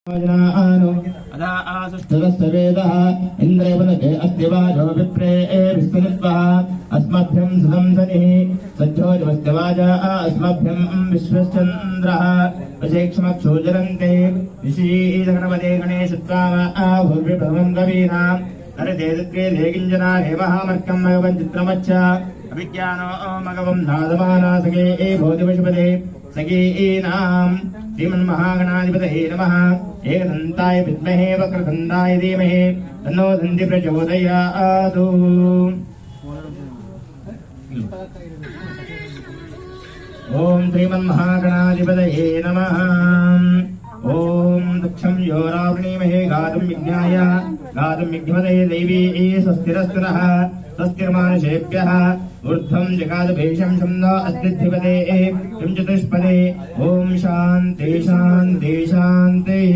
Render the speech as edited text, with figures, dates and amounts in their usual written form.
अदा आसुष्टवस्तवेदः इन्द्रेवनते अस्ति वाजो विप्रे विस्तनित्वः अस्मभ्यं सुतं सनिः सज्जोजवस्तवाजा अस्मभ्यं विश्वश्चन्द्रः वशेक्षमक्षोजरन्ते ऋषीधगणपते गणेशत्वामा भूर्विभवं कवीनाम् हरते तत्क्रियते किञ्जना हेमहामर्कं मगवं चित्रमच्च अभिज्ञानो मगवं नादमानासगे भोधिपशुपते सगीनाम् श्रीमन्महागणाधिपतये नमः एकदन्ताय विद्महे वक्रतुण्डाय धीमहि तन्नो दन्ति प्रचोदयात्। ओम श्रीमन्महागणाधिपतये नमः। ओम दक्षं यो रावणीमहे गातुं विज्ञाय गातुं विघ्नपतये दैवी स्वस्तिरस्तुनः स्वस्तिर्मानुषेभ्यः ऊर्ध्वं जगादभेषं शम्नो अस्तिधिपते किं चतुष्पदे। ओम शान्ति शान्ति शान्तिः।